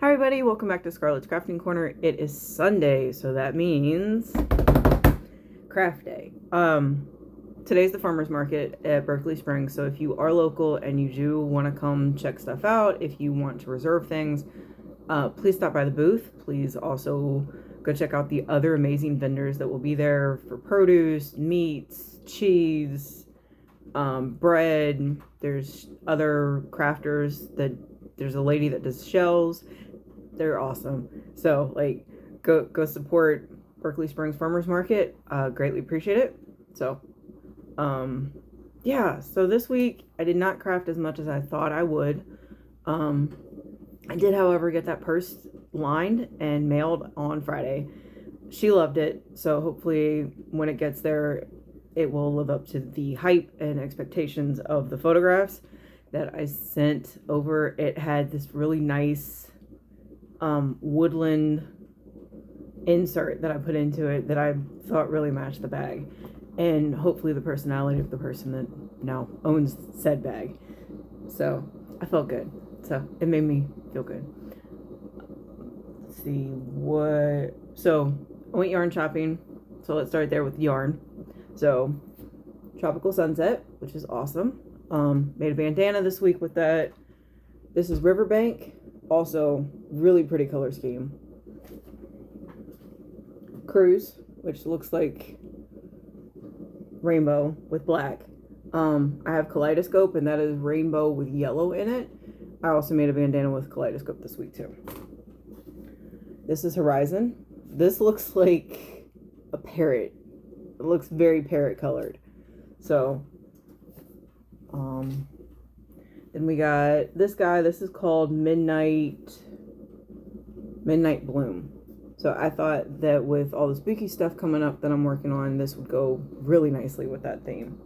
Hi everybody, welcome back to Scarlett's Crafting Corner. It is Sunday, so that means craft day. Today's the farmers market at Berkeley Springs, so if you are local and you do want to come check stuff out, if you want to reserve things, please stop by the booth. Please also go check out the other amazing vendors that will be there for produce, meats, cheese, bread. There's other crafters there's a lady that does shells. They're awesome. So go support Berkeley Springs Farmers Market. Greatly appreciate it. So yeah, so this week I did not craft as much as I thought I would. I did, however, get that purse lined and mailed on Friday. She loved it, so hopefully when it gets there it will live up to the hype and expectations of the photographs that I sent over. It had this really nice woodland insert that I put into it that I thought really matched the bag, and hopefully the personality of the person that now owns said bag. So I felt good. So it made me feel good. Let's see what. So I went yarn shopping. So let's start there with yarn. So Tropical Sunset, which is awesome. Made a bandana this week with that. This is Riverbank. Also, really pretty color scheme. Cruise, which looks like rainbow with black. I have Kaleidoscope, and that is rainbow with yellow in it. I also made a bandana with Kaleidoscope this week too. This is Horizon. This looks like a parrot. It looks very parrot colored. So, then we got this guy. This is called Midnight Bloom. So I thought that with all the spooky stuff coming up that I'm working on, this would go really nicely with that theme.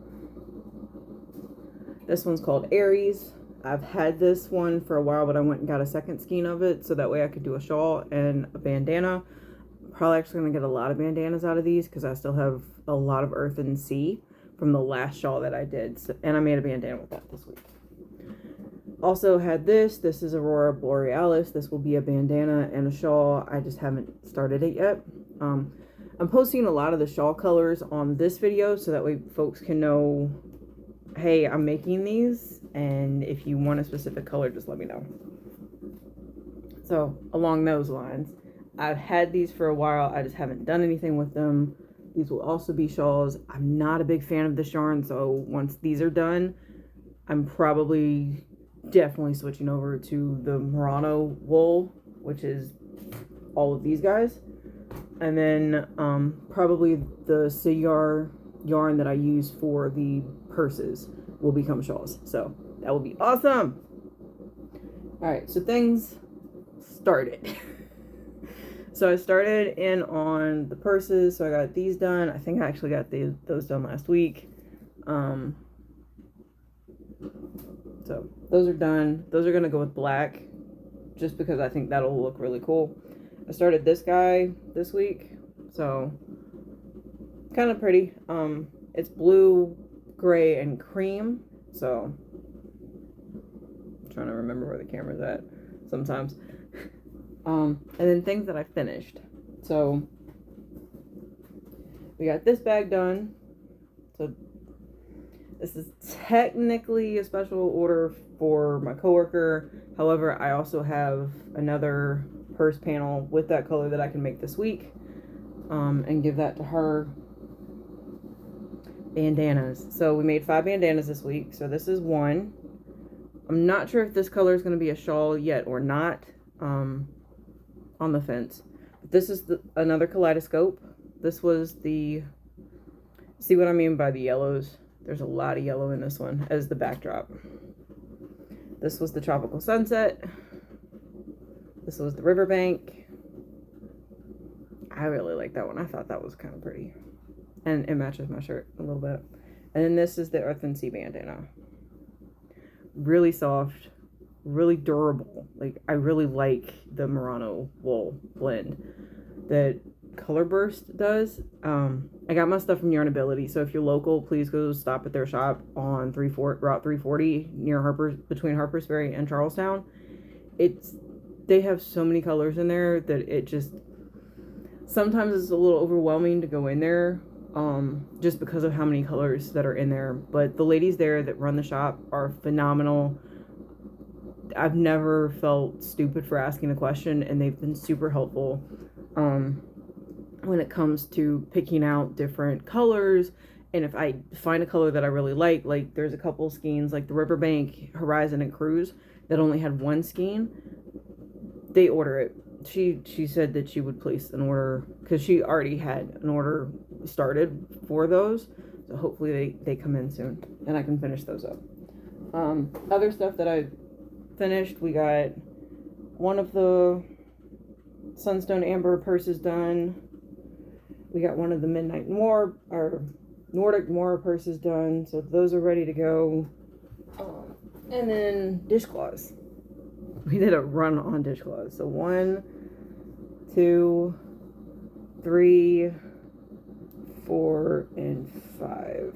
This one's called Aries. I've had this one for a while, but I went and got a second skein of it so that way I could do a shawl and a bandana. Probably actually going to get a lot of bandanas out of these because I still have a lot of earth and sea from the last shawl that I did. So, and I made a bandana with that this week. Also had this. This is Aurora Borealis. This will be a bandana and a shawl. I just haven't started it yet. I'm posting a lot of the shawl colors on this video so that way folks can know, hey, I'm making these, and if you want a specific color, just let me know. So along those lines, I've had these for a while. I just haven't done anything with them. These will also be shawls. I'm not a big fan of this yarn, so once these are done, I'm probably definitely switching over to the Murano wool, which is all of these guys. And then probably the Sigar yarn that I use for the purses will become shawls. So that will be awesome. All right, so things started. So I started in on the purses. So I got these done. I think I actually got those done last week. So those are done. Those are going to go with black just because I think that'll look really cool. I started this guy this week. So kind of pretty. It's blue, gray, and cream. So I'm trying to remember where the camera's at sometimes. And then things that I finished. So we got this bag done. So this is technically a special order for my coworker. However, I also have another purse panel with that color that I can make this week, and give that to her. Bandanas. So we made 5 bandanas this week. So this is one. I'm not sure if this color is going to be a shawl yet or not. On the fence. But this is another Kaleidoscope. This was the, see what I mean by the yellows? There's a lot of yellow in this one as the backdrop. This was the Tropical Sunset. This was the Riverbank. I really like that one. I thought that was kind of pretty. And it matches my shirt a little bit. And then this is the Earth and Sea bandana. Really soft. Really durable. Like, I really like the Murano wool blend that Color Burst does. I got my stuff from Yarnability, so if you're local, please go stop at their shop on Route 340 near between Harpersferry and Charlestown. It's they have so many colors in there that it just, sometimes it's a little overwhelming to go in there, just because of how many colors that are in there. But the ladies there that run the shop are phenomenal. I've never felt stupid for asking a question, and they've been super helpful when it comes to picking out different colors. And if I find a color that I really like there's a couple skeins, like the Riverbank, Horizon, and Cruise, that only had one skein, they order it. She said that she would place an order because she already had an order started for those. So hopefully they come in soon and I can finish those up. Other stuff that I finished, we got one of the Sunstone Amber purses done. We got one of the Midnight Noir or Nordic Noir purses done, so those are ready to go. And then dishcloths. We did a run on dishcloths. So 1, 2, 3, 4, and 5.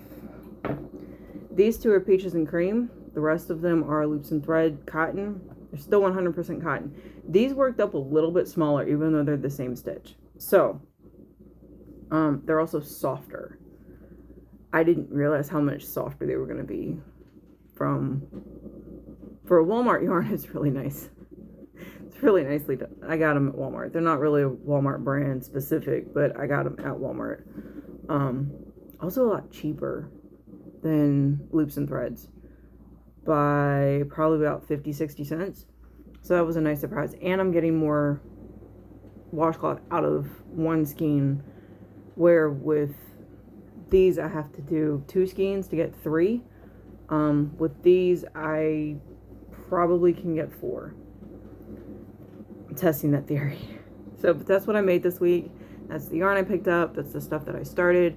These two are peaches and cream. The rest of them are loops and thread cotton. They're still 100% cotton. These worked up a little bit smaller, even though they're the same stitch. So, they're also softer. I didn't realize how much softer they were going to be. For a Walmart yarn, it's really nice. It's really nicely done. I got them at Walmart. They're not really a Walmart brand specific, but I got them at Walmart. Also a lot cheaper than loops and threads by probably about 50-60 cents. So that was a nice surprise. And I'm getting more washcloth out of one skein, where with these I have to do 2 skeins to get 3. With these I probably can get 4. I'm testing that theory. So but that's what I made this week. That's the yarn I picked up. That's the stuff that I started.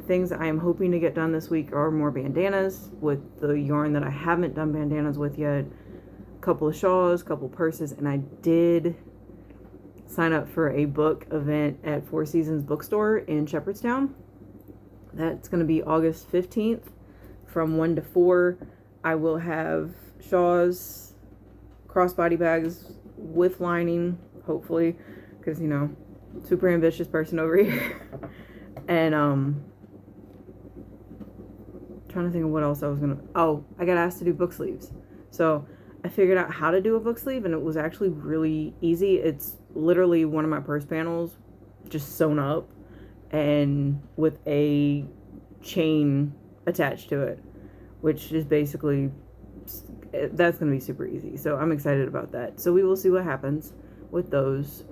Things I am hoping to get done this week are more bandanas with the yarn that I haven't done bandanas with yet. A couple of shawls, a couple purses, and I did sign up for a book event at Four Seasons Bookstore in Shepherdstown. That's going to be August 15th from 1 to 4. I will have shawls, crossbody bags with lining, hopefully, because, you know, super ambitious person over here. And, trying to think of what else I was going to... Oh, I got asked to do book sleeves. So I figured out how to do a book sleeve, and it was actually really easy. It's literally one of my purse panels just sewn up and with a chain attached to it, which is basically, that's going to be super easy. So I'm excited about that. So we will see what happens with those.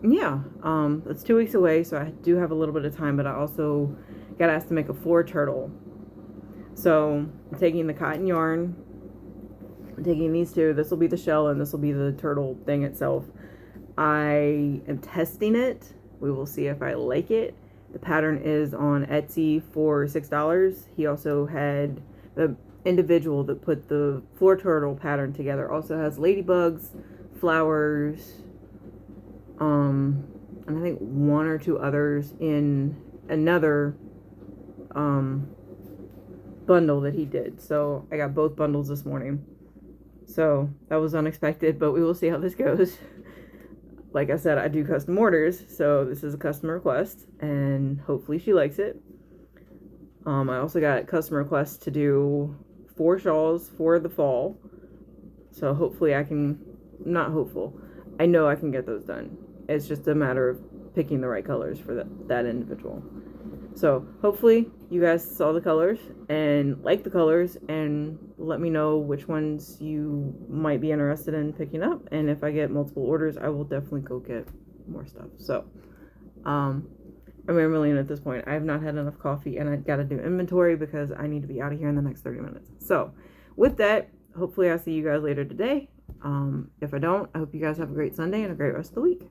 It's 2 weeks away, so I do have a little bit of time, but I also got asked to make a floor turtle. So I'm taking the cotton yarn, I'm taking these two. This will be the shell and this will be the turtle thing itself. I am testing it. We will see if I like it. The pattern is on Etsy for $6. He also had the individual that put the floor turtle pattern together also has ladybugs, flowers, and I think 1 or 2 others in another bundle that he did. So I got both bundles this morning. So that was unexpected, but we will see how this goes. Like I said, I do custom orders, so this is a customer request, and hopefully she likes it. I also got customer requests to do 4 shawls for the fall. So hopefully I can, not hopeful, I know I can get those done. It's just a matter of picking the right colors for that individual. So hopefully you guys saw the colors and like the colors and let me know which ones you might be interested in picking up. And if I get multiple orders, I will definitely go get more stuff. So I'm rambling at this point. I have not had enough coffee and I got to do inventory because I need to be out of here in the next 30 minutes. So with that, hopefully I'll see you guys later today. If I don't, I hope you guys have a great Sunday and a great rest of the week.